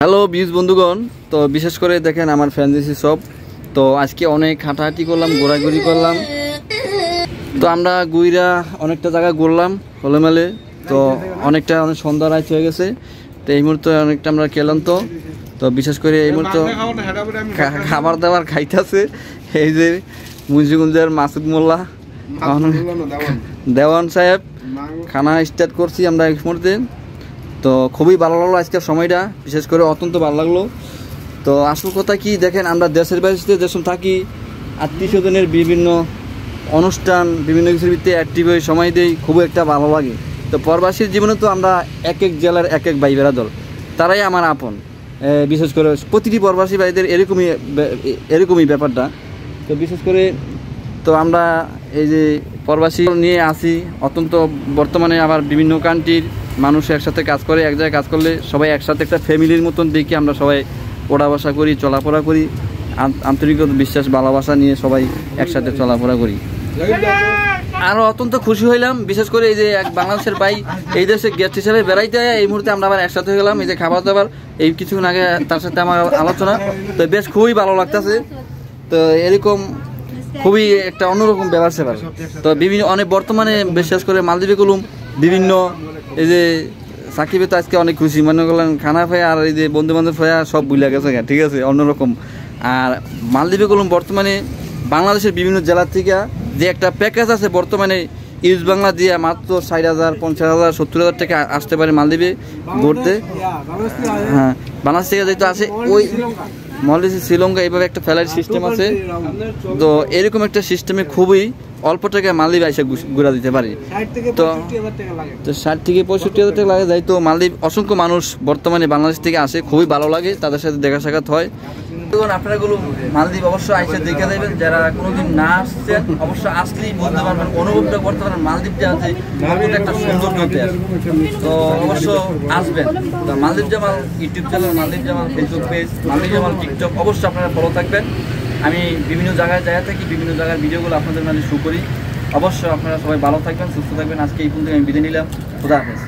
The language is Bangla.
হ্যালো বিউজ বন্ধুগণ, তো বিশেষ করে দেখেন আমার ফ্যান্সি সব। তো আজকে অনেক হাঁটাহাঁটি করলাম, ঘোরাঘুরি করলাম। তো আমরা গুইরা অনেকটা জায়গা ঘুরলাম খোলামেলে। তো অনেক সন্ধ্যা রাত হয়ে গেছে। তো এই মুহূর্তে অনেকটা আমরা ক্লান্ত। তো বিশেষ করে এই মুহূর্তে খাবার দাবার খাইতেছে এই যে মুন্সিগঞ্জের মাসুদ মোল্লা দেওয়ান সাহেব খানা স্টার্ট করছি আমরা এই মুহূর্তে। তো খুবই ভালো লাগলো আজকের সময়টা, বিশেষ করে অত্যন্ত ভালো লাগলো। তো আসল কথা কি দেখেন, আমরা দেশের বাড়িতে যেসব থাকি আত্মীয় স্বজনের বিভিন্ন অনুষ্ঠান বিভিন্ন কিছুর ভিত্তিতে অ্যাক্টিভ হয়ে সময় দিই, খুবই একটা ভালো লাগে। তো প্রবাসীর জীবনে তো আমরা এক এক জেলার এক এক ভাই বেড়াদল, তারাই আমার আপন। বিশেষ করে প্রতিটি প্রবাসী ভাইদের এরকমই ব্যাপারটা। তো বিশেষ করে তো আমরা এই যে প্রবাসী নিয়ে আসি অত্যন্ত বর্তমানে আবার বিভিন্ন কান্ট্রির মানুষ একসাথে কাজ করে, এক জায়গায় কাজ করলে সবাই একসাথে একটা ফ্যামিলির মতন দেখি আমরা সবাই ওঠা বসা করি, চলাফেরা করি, আন্তরিকতা বিশ্বাস ভালোবাসা নিয়ে সবাই একসাথে চলাফেরা করি। আরও অত্যন্ত খুশি হইলাম, বিশেষ করে এই যে এক বাংলাদেশের ভাই এই দেশে গেস্ট হিসেবে বেড়াইতে হয়, এই মুহূর্তে আমরা আবার একসাথে হয়ে গেলাম। এই যে খাবার দাবার এই কিছুক্ষণ আগে তার সাথে আমার আলোচনা, তো বেশ খুবই ভালো লাগতেছে। তো এরকম খুবই একটা অন্যরকম ব্যাপার সেবার। তো বিভিন্ন অনেক বর্তমানে বিশেষ করে মালদ্বীপে গেলুম বিভিন্ন এই যে সাকিবে, তো আজকে অনেক খুশি মনে করলেন খানা ফায়া আর এই যে বন্ধু বান্ধব ফায়া সব ভুলে গেছে, ঠিক আছে অন্যরকম। আর মালদ্বীপে গেলুম বর্তমানে বাংলাদেশের বিভিন্ন জেলা থেকে যে একটা প্যাকেজ আছে বর্তমানে ইউজ বাংলা দিয়ে মাত্র 60,000 50,000 70,000 টাকা আসতে পারে মালদ্বীপে ঘুরতে। হ্যাঁ, বাংলাদেশ থেকে যেহেতু আসে ওই মালয়েশিয়া শ্রীলঙ্কা এইভাবে একটা ফ্লাইট সিস্টেম আছে। তো এরকম একটা সিস্টেমে খুবই অল্প টাকায় মালদ্বীপ এসে ঘুরা দিতে পারি। তো 60 থেকে 65,000 টাকা লাগে যাই। তো মালদ্বীপ অসংখ্য মানুষ বর্তমানে বাংলাদেশ থেকে আসে, খুবই ভালো লাগে, তাদের সাথে দেখা সাক্ষাৎ হয়। আপনারা গুলো মালদ্বীপ অবশ্যই আইসে দেখে দেবেন, যারা কোনোদিন না আসছেন অবশ্যই আসলেই বলতে পারবেন, অনুভবটা করতে পারবেন মালদ্বীপ যে আছে কতটা একটা সৌন্দর্য দেশ। তো অবশ্য আসবেন। তো মালদ্বীপ জামাল ইউটিউব চ্যানেল, মালদ্বীপ জামাল ফেসবুক পেজ, মালদ্বীপ জামাল টিকটক অবশ্যই আপনারা ফলো থাকবেন। আমি বিভিন্ন জায়গায় থাকি, বিভিন্ন জায়গার ভিডিওগুলো আপনাদের মাঝে শো করি। অবশ্যই আপনারা সবাই ভালো থাকবেন, সুস্থ থাকবেন। আজকে এই পর্যন্ত আমি বিদায় নিলাম। খোদা হাফেজ।